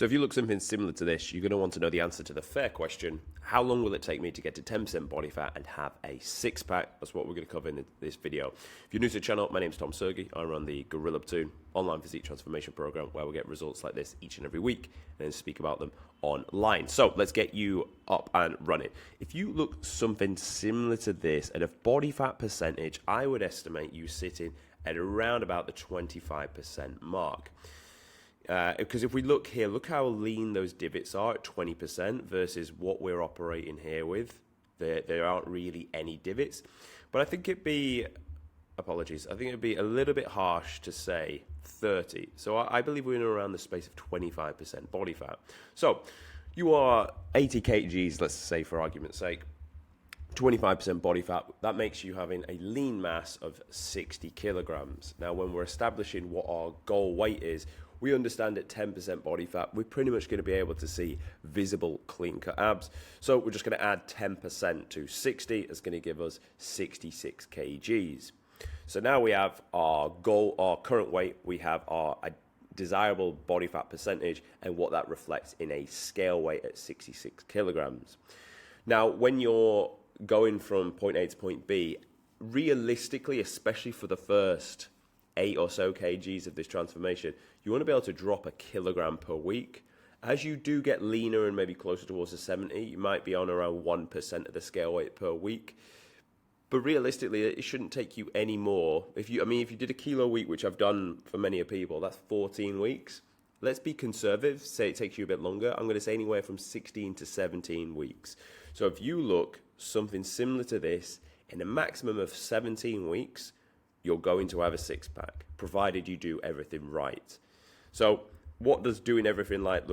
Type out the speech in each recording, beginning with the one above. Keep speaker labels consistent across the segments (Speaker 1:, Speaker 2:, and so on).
Speaker 1: So if you look something similar to this, you're going to want to know the answer to the fair question: how long will it take me to get to 10% body fat and have a six-pack? That's what we're going to cover in this video. If you're new to the channel, my name's Tom Sergey. I run the Gorilla Platoon online physique transformation program, where we get results like this each and every week and then speak about them online. So let's get you up and running. If you look something similar to this at a body fat percentage, I would estimate you sitting at around about the 25% mark. Because if we look here, look how lean those divots are at 20% versus what we're operating here with. There aren't really any divots. But I think it'd be, apologies, I think it'd be a little bit harsh to say 30. So I believe we're in around the space of 25% body fat. So you are 80 kgs, let's say for argument's sake, 25% body fat. That makes you having a lean mass of 60 kilograms. Now, when we're establishing what our goal weight is, we understand at 10% body fat, we're pretty much going to be able to see visible clean-cut abs. So we're just going to add 10% to 60. It's going to give us 66 kgs. So now we have our goal, our current weight, we have our desirable body fat percentage, and what that reflects in a scale weight at 66 kilograms. Now, when you're going from point A to point B, realistically, especially for the first 8 or so kgs of this transformation, you want to be able to drop a kilogram per week. As you do get leaner and maybe closer towards the 70, you might be on around 1% of the scale weight per week. But realistically, it shouldn't take you any more. If you did a kilo a week, which I've done for many people, that's 14 weeks. Let's be conservative, say it takes you a bit longer. I'm going to say anywhere from 16 to 17 weeks. So if you look something similar to this, in a maximum of 17 weeks, you're going to have a six-pack, provided you do everything right. So what does doing everything like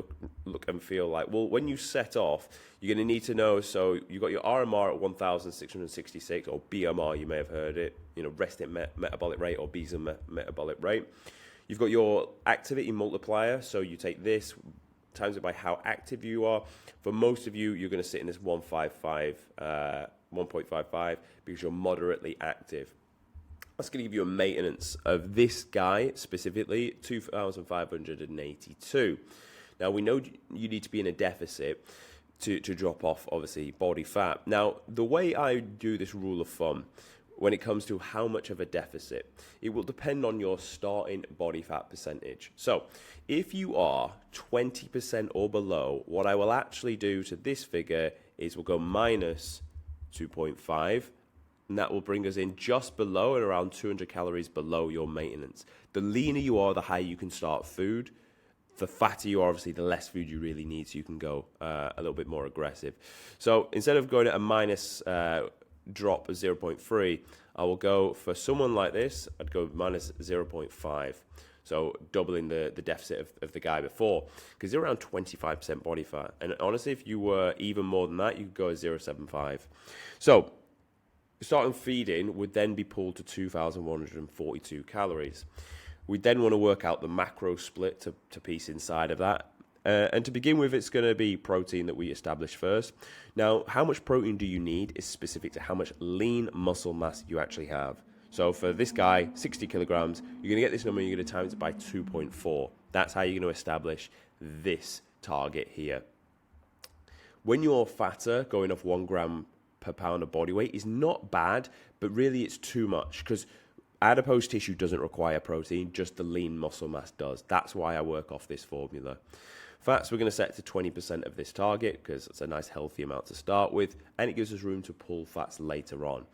Speaker 1: look and feel like? Well, when you set off, you're going to need to know, so you've got your RMR at 1,666, or BMR, you may have heard it, resting metabolic rate or basal metabolic rate. You've got your activity multiplier, so you take this, times it by how active you are. For most of you, you're going to sit in this 1.55 because you're moderately active. That's going to give you a maintenance of this guy specifically, 2,582. Now, we know you need to be in a deficit to drop off, obviously, body fat. Now, the way I do this rule of thumb when it comes to how much of a deficit, it will depend on your starting body fat percentage. So, if you are 20% or below, what I will actually do to this figure is we'll go minus 2.5, and that will bring us in just below and around 200 calories below your maintenance. The leaner you are, the higher you can start food. The fatter you are, obviously, the less food you really need, so you can go a little bit more aggressive. So instead of going at a minus drop of 0.3, I will go for someone like this, I'd go minus 0.5. So doubling the deficit of the guy before, because they're around 25% body fat. And honestly, if you were even more than that, you could go at 0.75. So starting feeding would then be pulled to 2,142 calories. We then want to work out the macro split to piece inside of that. And to begin with, it's going to be protein that we establish first. Now, how much protein do you need is specific to how much lean muscle mass you actually have. So for this guy, 60 kilograms, you're going to get this number, you're going to times it by 2.4. That's how you're going to establish this target here. When you're fatter, going off 1 gram per pound of body weight is not bad, but really it's too much, because adipose tissue doesn't require protein, just the lean muscle mass does. That's why I work off this formula. Fats, we're going to set to 20% of this target, because it's a nice healthy amount to start with, and it gives us room to pull fats later on.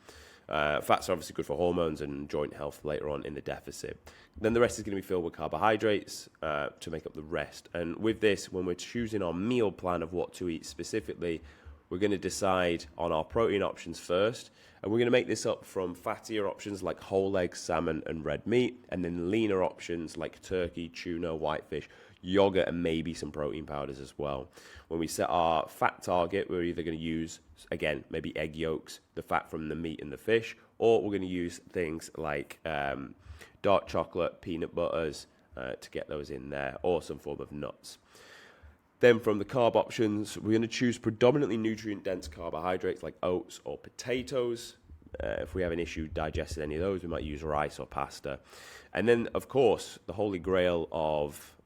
Speaker 1: Fats are obviously good for hormones and joint health later on in the deficit. Then the rest is going to be filled with carbohydrates to make up the rest. And with this, when we're choosing our meal plan of what to eat specifically, we're going to decide on our protein options first, and we're going to make this up from fattier options like whole eggs, salmon, and red meat, and then leaner options like turkey, tuna, whitefish, yogurt, and maybe some protein powders as well. When we set our fat target, we're either going to use, again, maybe egg yolks, the fat from the meat and the fish, or we're going to use things like dark chocolate, peanut butters to get those in there, or some form of nuts. Then from the carb options, we're going to choose predominantly nutrient-dense carbohydrates like oats or potatoes. If we have an issue digesting any of those, we might use rice or pasta. And then, of course, the holy grail of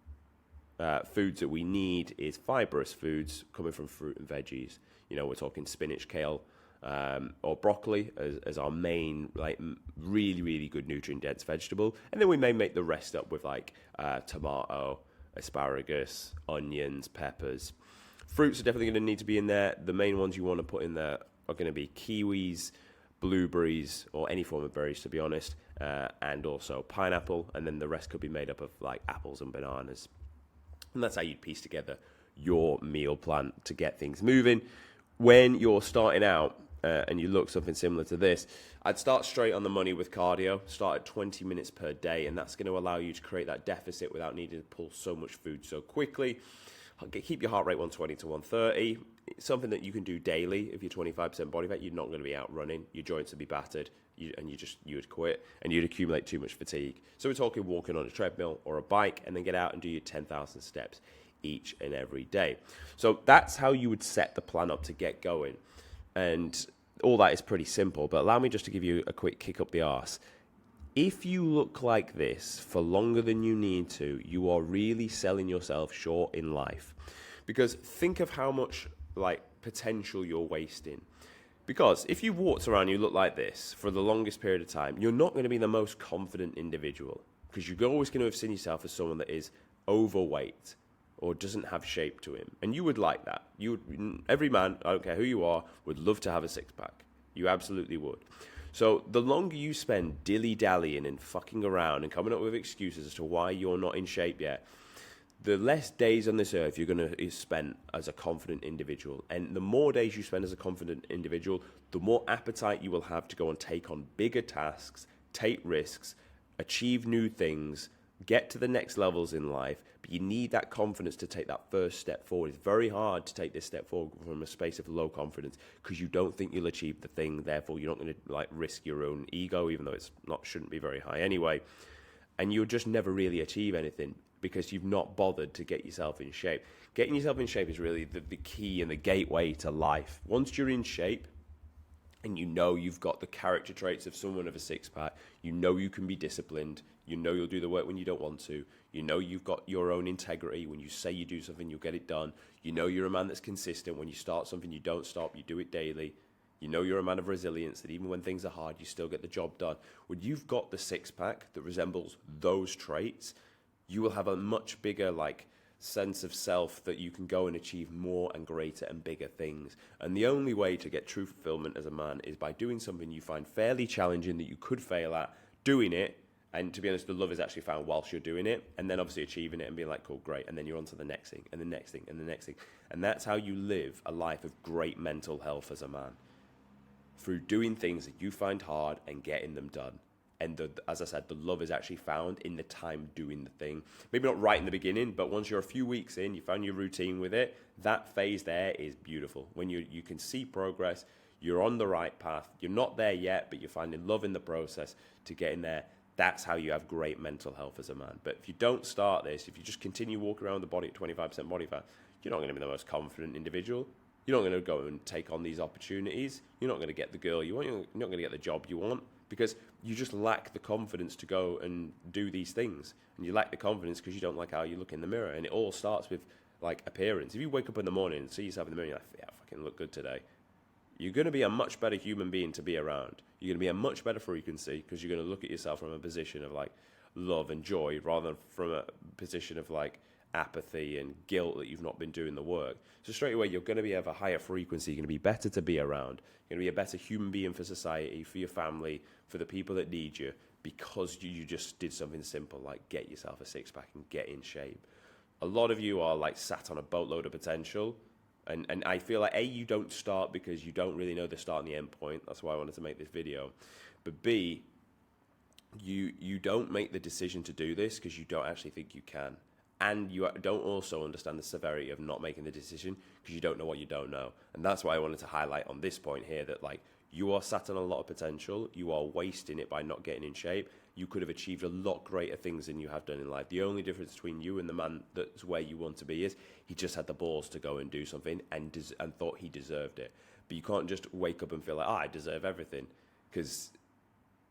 Speaker 1: foods that we need is fibrous foods coming from fruit and veggies. We're talking spinach, kale, or broccoli as our main, like, really, really good nutrient-dense vegetable. And then we may make the rest up with, like, tomato, asparagus, onions, peppers. Fruits are definitely going to need to be in there. The main ones you want to put in there are going to be kiwis, blueberries, or any form of berries, to be honest, and also pineapple. And then the rest could be made up of, like, apples and bananas. And that's how you'd piece together your meal plan to get things moving. When you're starting out and you look something similar to this, I'd start straight on the money with cardio. Start at 20 minutes per day, and that's going to allow you to create that deficit without needing to pull so much food so quickly. Keep your heart rate 120 to 130. It's something that you can do daily. If you're 25% body fat, you're not going to be out running. Your joints would be battered, you would quit, and you'd accumulate too much fatigue. So we're talking walking on a treadmill or a bike, and then get out and do your 10,000 steps each and every day. So that's how you would set the plan up to get going. And all that is pretty simple, but allow me just to give you a quick kick up the arse. If you look like this for longer than you need to, you are really selling yourself short in life. Because think of how much, like, potential you're wasting. Because if you walked around and you look like this for the longest period of time, you're not going to be the most confident individual. Because you're always going to have seen yourself as someone that is overweight or doesn't have shape to him. And you would like that. Every man, I don't care who you are, would love to have a six-pack. You absolutely would. So the longer you spend dilly-dallying and fucking around and coming up with excuses as to why you're not in shape yet, the less days on this earth you're going to spend as a confident individual. And the more days you spend as a confident individual, the more appetite you will have to go and take on bigger tasks, take risks, achieve new things, get to the next levels in life. But you need that confidence to take that first step forward. It's very hard to take this step forward from a space of low confidence because you don't think you'll achieve the thing. Therefore, you're not going to, like, risk your own ego, even though shouldn't be very high anyway. And you'll just never really achieve anything because you've not bothered to get yourself in shape. Getting yourself in shape is really the key and the gateway to life. Once you're in shape, and you know you've got the character traits of someone of a six-pack, you know you can be disciplined, you know you'll do the work when you don't want to, you know you've got your own integrity. When you say you do something, you'll get it done. You know you're a man that's consistent. When you start something, you don't stop, you do it daily. You know you're a man of resilience, that even when things are hard, you still get the job done. When you've got the six-pack that resembles those traits, you will have a much bigger, like, sense of self that you can go and achieve more and greater and bigger things. And the only way to get true fulfillment as a man is by doing something you find fairly challenging that you could fail at, doing it, and to be honest, the love is actually found whilst you're doing it, and then obviously achieving it and being like, cool, great, and then you're on to the next thing, and the next thing, and the next thing. And that's how you live a life of great mental health as a man, through doing things that you find hard and getting them done. And as I said, the love is actually found in the time doing the thing. Maybe not right in the beginning, but once you're a few weeks in, you found your routine with it, that phase there is beautiful. When you can see progress, you're on the right path. You're not there yet, but you're finding love in the process to getting there. That's how you have great mental health as a man. But if you don't start this, if you just continue walking around the body at 25% body fat, you're not going to be the most confident individual. You're not going to go and take on these opportunities. You're not going to get the girl you want. You're not going to get the job you want, because you just lack the confidence to go and do these things. And you lack the confidence because you don't like how you look in the mirror. And it all starts with, like, appearance. If you wake up in the morning and see yourself in the mirror and you're like, yeah, I fucking look good today, you're going to be a much better human being to be around. You're going to be a much better frequency because you're going to look at yourself from a position of, like, love and joy rather than from a position of, like, apathy and guilt that you've not been doing the work. So straight away, you're going to have a higher frequency. You're going to be better to be around. You're going to be a better human being for society, for your family, for the people that need you, because you just did something simple like get yourself a six-pack and get in shape. A lot of you are, like, sat on a boatload of potential, and I feel like, A, you don't start because you don't really know the start and the end point. That's why I wanted to make this video. But B, you don't make the decision to do this because you don't actually think you can. And you don't also understand the severity of not making the decision because you don't know what you don't know. And that's why I wanted to highlight on this point here that, like, you are sat on a lot of potential. You are wasting it by not getting in shape. You could have achieved a lot greater things than you have done in life. The only difference between you and the man that's where you want to be is he just had the balls to go and do something and thought he deserved it. But you can't just wake up and feel like, I deserve everything, because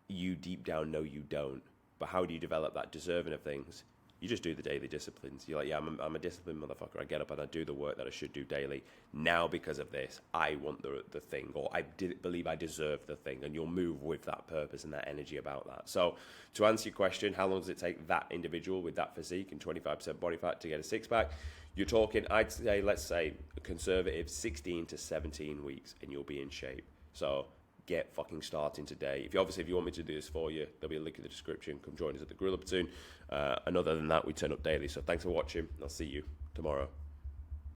Speaker 1: you deep down know you don't. But how do you develop that deserving of things? You just do the daily disciplines. You're like, yeah, I'm a disciplined motherfucker. I get up and I do the work that I should do daily. Now, because of this, I want the thing, or I believe I deserve the thing. And you'll move with that purpose and that energy about that. So to answer your question, how long does it take that individual with that physique and 25% body fat to get a six-pack? You're talking, I'd say, let's say, a conservative 16 to 17 weeks, and you'll be in shape. So get fucking starting today. If you want me to do this for you, there'll be a link in the description. Come join us at the Gorilla Platoon. And other than that, we turn up daily. So thanks for watching. I'll see you tomorrow.